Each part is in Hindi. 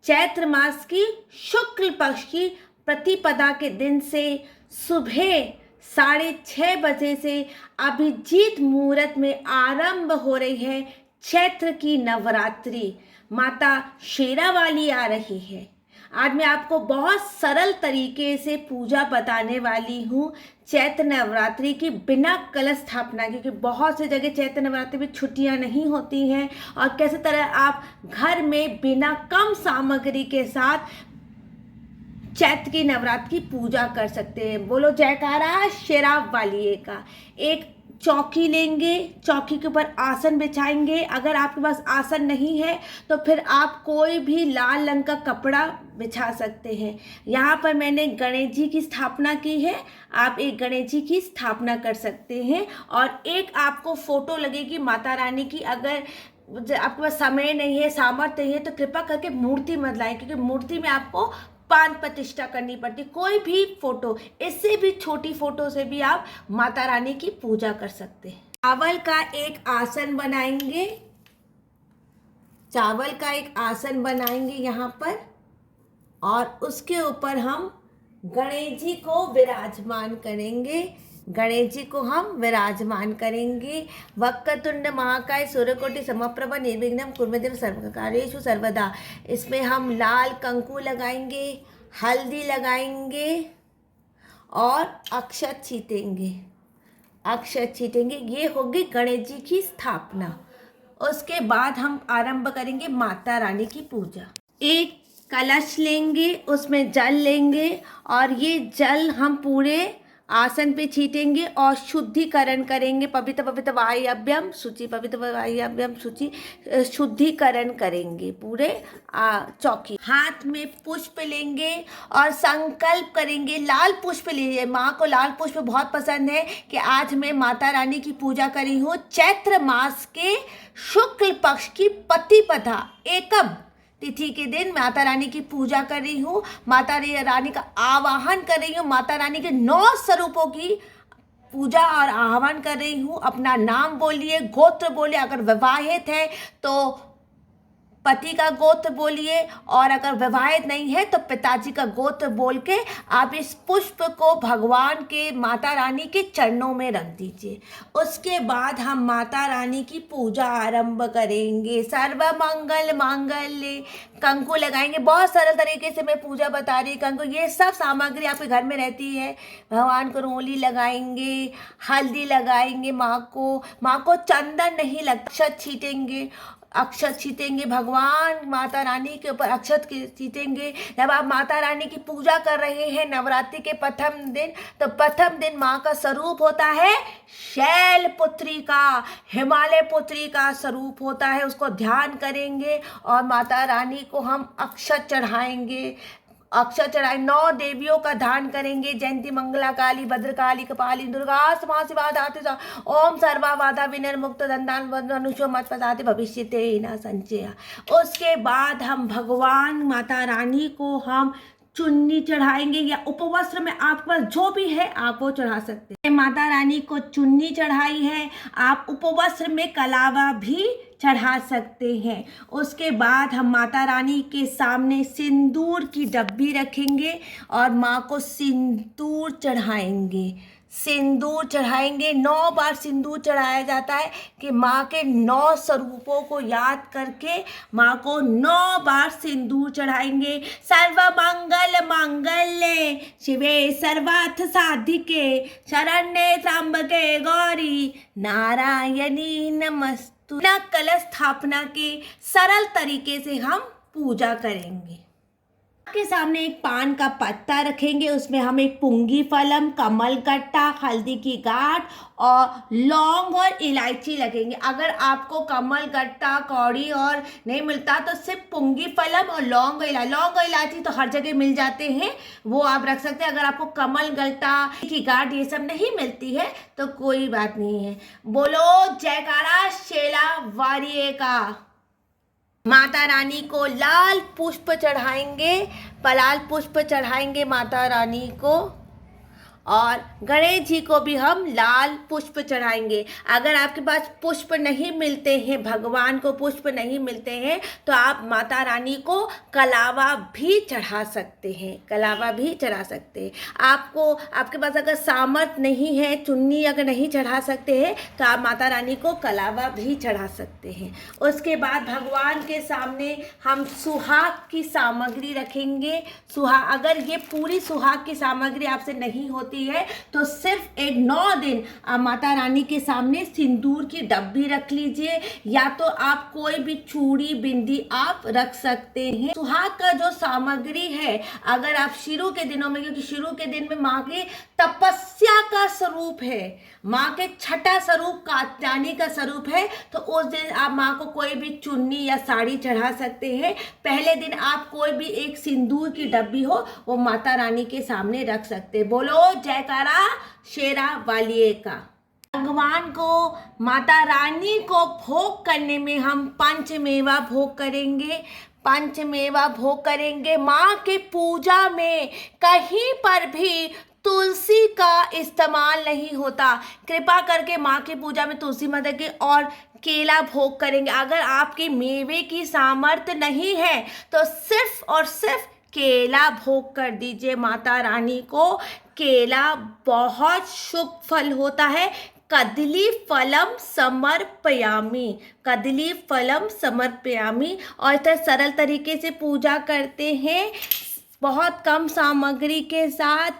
चैत्र मास की शुक्ल पक्ष की प्रतिपदा के दिन से सुबह 6:30 बजे से अभिजीत मुहूर्त में आरंभ हो रही है चैत्र की नवरात्रि। माता शेरावाली आ रही है। आज मैं आपको बहुत सरल तरीके से पूजा बताने वाली हूँ चैत्र नवरात्रि की, बिना कलश स्थापना, क्योंकि बहुत सी जगह चैत्र नवरात्रि में छुट्टियाँ नहीं होती हैं और कैसे तरह आप घर में बिना कम सामग्री के साथ चैत्र की नवरात्रि की पूजा कर सकते हैं। बोलो जयकारा शेरा वालिए का। एक चौकी लेंगे, चौकी के ऊपर आसन बिछाएंगे। अगर आपके पास आसन नहीं है तो फिर आप कोई भी लाल रंग का कपड़ा बिछा सकते हैं। यहाँ पर मैंने गणेश जी की स्थापना की है, आप एक गणेश जी की स्थापना कर सकते हैं। और एक आपको फोटो लगेगी माता रानी की। अगर आपके पास समय नहीं है, सामर्थ्य नहीं है, तो कृपा करके मूर्ति मत लाएं, क्योंकि मूर्ति में आपको प्राण प्रतिष्ठा करनी पड़ती। कोई भी फोटो, इससे भी छोटी फोटो से भी आप माता रानी की पूजा कर सकते हैं। चावल का एक आसन बनाएंगे, चावल का एक आसन बनाएंगे यहाँ पर, और उसके ऊपर हम गणेश जी को विराजमान करेंगे। गणेश जी को हम विराजमान करेंगे। वक्रतुंड महाकाय सूर्यकोटि समप्रभ निर्विघ्नं कुरु देव सर्वकार्येषु सर्वदा। इसमें हम लाल कंकु लगाएंगे, हल्दी लगाएंगे और अक्षत छीटेंगे। अक्षत छीटेंगे, ये होगी गणेश जी की स्थापना। उसके बाद हम आरंभ करेंगे माता रानी की पूजा। एक कलश लेंगे, उसमें जल लेंगे और ये जल हम पूरे आसन पे छीटेंगे और शुद्धिकरण करेंगे। पवित्र पवित्र वायव्यम शुचि, पवित्र वायव्यम शुचि, शुद्धिकरण करेंगे पूरे चौकी। हाथ में पुष्प लेंगे और संकल्प करेंगे। लाल पुष्प लीजिए, माँ को लाल पुष्प बहुत पसंद है कि आज मैं माता रानी की पूजा करी हूँ चैत्र मास के शुक्ल पक्ष की प्रतिपदा एकम तिथि के दिन माता रानी की पूजा कर रही हूँ, माता रानी का आवाहन कर रही हूँ, माता रानी के 9 स्वरूपों की पूजा और आह्वान कर रही हूँ। अपना नाम बोलिए, गोत्र बोलिए, अगर विवाहित है तो पति का गोत्र बोलिए, और अगर विवाहित नहीं है तो पिताजी का गोत्र बोल के आप इस पुष्प को भगवान के, माता रानी के चरणों में रख दीजिए। उसके बाद हम माता रानी की पूजा आरंभ करेंगे। सर्व मंगल मांगल्ये, कंकु लगाएंगे। बहुत सरल तरीके से मैं पूजा बता रही। कंकु, ये सब सामग्री आपके घर में रहती है। भगवान को रोली लगाएंगे, हल्दी लगाएंगे, माँ को चंदन नहीं लगता, अक्षत छीटेंगे, अक्षत छीटेंगे। भगवान माता रानी के ऊपर अक्षत छीटेंगे। जब आप माता रानी की पूजा कर रहे हैं नवरात्रि के प्रथम दिन, तो प्रथम दिन माँ का स्वरूप होता है शैल पुत्री का, हिमालय पुत्री का स्वरूप होता है। उसको ध्यान करेंगे और माता रानी को हम अक्षत चढ़ाएंगे। अक्षर चढ़ाए 9 देवियों का ध्यान करेंगे। जयंती मंगला काली, भद्रकाली, कपाली, दुर्गा, समा शिवा धातु ओम सर्वा बाधा विनिर्मुक्त दंडान मनुष्यो मत पदाते भविष्यते न संचय। उसके बाद हम भगवान माता रानी को हम चुन्नी चढ़ाएंगे, या उपवस्त्र में आपके पास जो भी है आप वो चढ़ा सकते हैं। माता रानी को चुन्नी चढ़ाई है, आप उपवस्त्र में कलावा भी चढ़ा सकते हैं। उसके बाद हम माता रानी के सामने सिंदूर की डब्बी रखेंगे और माँ को सिंदूर चढ़ाएंगे। सिंदूर चढ़ाएंगे, 9 बार सिंदूर चढ़ाया जाता है कि माँ के 9 स्वरूपों को याद करके माँ को 9 बार सिंदूर चढ़ाएंगे। सर्व मंगल मांगल्ये शिवे सर्वार्थ साधिके शरण्ये त्र्यंबके गौरी नारायणी नमस्तु। कलश स्थापना के सरल तरीके से हम पूजा करेंगे। आपके सामने एक पान का पत्ता रखेंगे, उसमें हम एक पुंगी फलम, कमल गट्टा, हल्दी की गांठ और लौंग और इलायची लगेंगे। अगर आपको कमल गट्टा, कौड़ी और नहीं मिलता तो सिर्फ पुंगी फलम और लौंग और इलायची तो हर जगह मिल जाते हैं, वो आप रख सकते हैं। अगर आपको कमल गट्टा की गांठ ये सब नहीं मिलती है तो कोई बात नहीं है। बोलो जयकारा शेला वारिये का। माता रानी को लाल पुष्प चढ़ाएंगे, लाल पुष्प चढ़ाएंगे माता रानी को। और गणेश जी को भी हम लाल पुष्प चढ़ाएंगे। अगर आपके पास पुष्प नहीं मिलते हैं, भगवान को पुष्प नहीं मिलते हैं, तो आप माता रानी को कलावा भी चढ़ा सकते हैं, कलावा भी चढ़ा सकते हैं। आपको आपके पास अगर सामर्थ्य नहीं है, चुन्नी अगर नहीं चढ़ा सकते हैं, तो आप माता रानी को कलावा भी चढ़ा सकते हैं। उसके बाद भगवान के सामने हम सुहाग की सामग्री रखेंगे। सुहाग, अगर ये पूरी सुहाग की सामग्री आपसे नहीं होती है तो सिर्फ एक 9 दिन आप माता रानी के सामने सिंदूर की डब्बी रख लीजिए, या तो आप कोई भी चूड़ी बिंदी आप रख सकते हैं। सुहाग का जो सामग्री है, अगर आप शुरू के दिनों में, क्योंकि शुरू के दिन में माँ के तपस्या का स्वरूप है, माँ के छठा स्वरूप कात्यायनी का स्वरूप है, तो उस दिन आप माँ को कोई भी चुन्नी या साड़ी चढ़ा सकते हैं। पहले दिन आप कोई भी एक सिंदूर की डब्बी हो वो माता रानी के सामने रख सकते हैं। बोलो जयकारा शेरा वालिए का। भगवान को, माता रानी को भोग करने में हम पंचमेवा भोग करेंगे। पंचमेवा भोग करेंगे। माँ के पूजा में कहीं पर भी तुलसी का इस्तेमाल नहीं होता। कृपा करके माँ की पूजा में तुलसी मत रखिए और केला भोग करेंगे। अगर आपके मेवे की सामर्थ्य नहीं है तो सिर्फ और सिर्फ केला भोग कर दीजिए माता रानी को। केला बहुत शुभ फल होता है। कदली फलम समर्पयामी, कदली फलम समर्पयामी। और इतना सरल तरीके से पूजा करते हैं, बहुत कम सामग्री के साथ,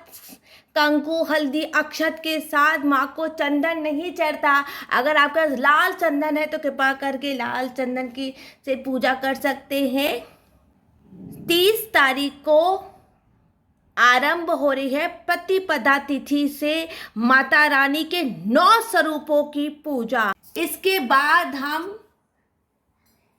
कंकु हल्दी अक्षत के साथ। माँ को चंदन नहीं चढ़ता। अगर आपका लाल चंदन है तो कृपा करके लाल चंदन की से पूजा कर सकते हैं। 30 तारीख को आरंभ हो रही है प्रतिपदा तिथि से माता रानी के 9 स्वरूपों की पूजा। इसके बाद हम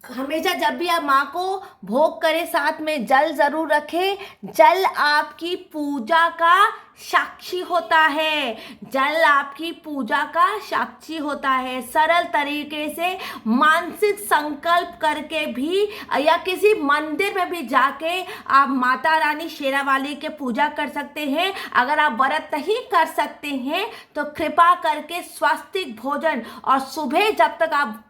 हमेशा जब भी आप माँ को भोग करें साथ में जल जरूर रखें। जल आपकी पूजा का साक्षी होता है, जल आपकी पूजा का साक्षी होता है। सरल तरीके से मानसिक संकल्प करके भी या किसी मंदिर में भी जाके आप माता रानी शेरावाली के पूजा कर सकते हैं। अगर आप व्रत नहीं कर सकते हैं तो कृपा करके स्वास्तिक भोजन और सुबह जब तक आप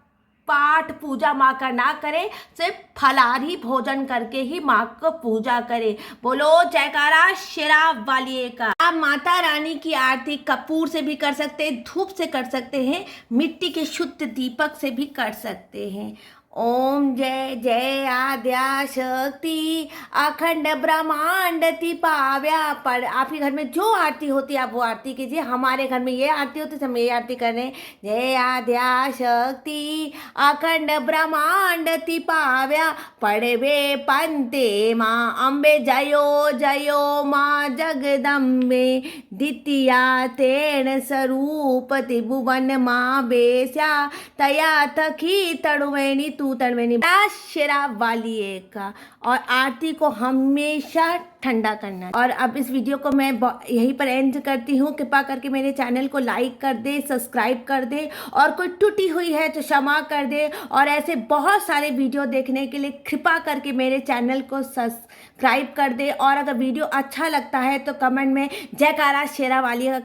पाठ पूजा माँ का ना करें, सिर्फ फलाहारी भोजन करके ही माँ को पूजा करें। बोलो जयकारा शेरा वालिए का। आप माता रानी की आरती कपूर से भी कर सकते हैं, धूप से कर सकते हैं, मिट्टी के शुद्ध दीपक से भी कर सकते हैं। ओम जय जय आद्या शक्ति अखंड ब्रह्मांड ति पाव्या। पर आपके घर में जो आरती होती है आप वो आरती कीजिए। हमारे घर में ये आरती होती है, हम ये आरती कर रहे हैं। जय आद्या शक्ति अखंड ब्रह्मांड ति पाव्या, पड़वे पंते माँ अम्बे जयो जयो माँ जगदम्बे, द्वितीया तेन स्वरूप त्रिभुवन माँ बेस्या, तया तखी तड़ुवेणी तड़वेनी शेरा वालिए का। और आरती को हमेशा ठंडा करना है। और अब इस वीडियो को मैं यहीं पर एंड करती हूँ। कृपा करके मेरे चैनल को लाइक कर दे, सब्सक्राइब कर दे, और कोई टूटी हुई है तो क्षमा कर दे। और ऐसे बहुत सारे वीडियो देखने के लिए कृपा करके मेरे चैनल को सब्सक्राइब कर दे। और अगर वीडियो अच्छा लगता है तो कमेंट में जयकारा शेरा वालिए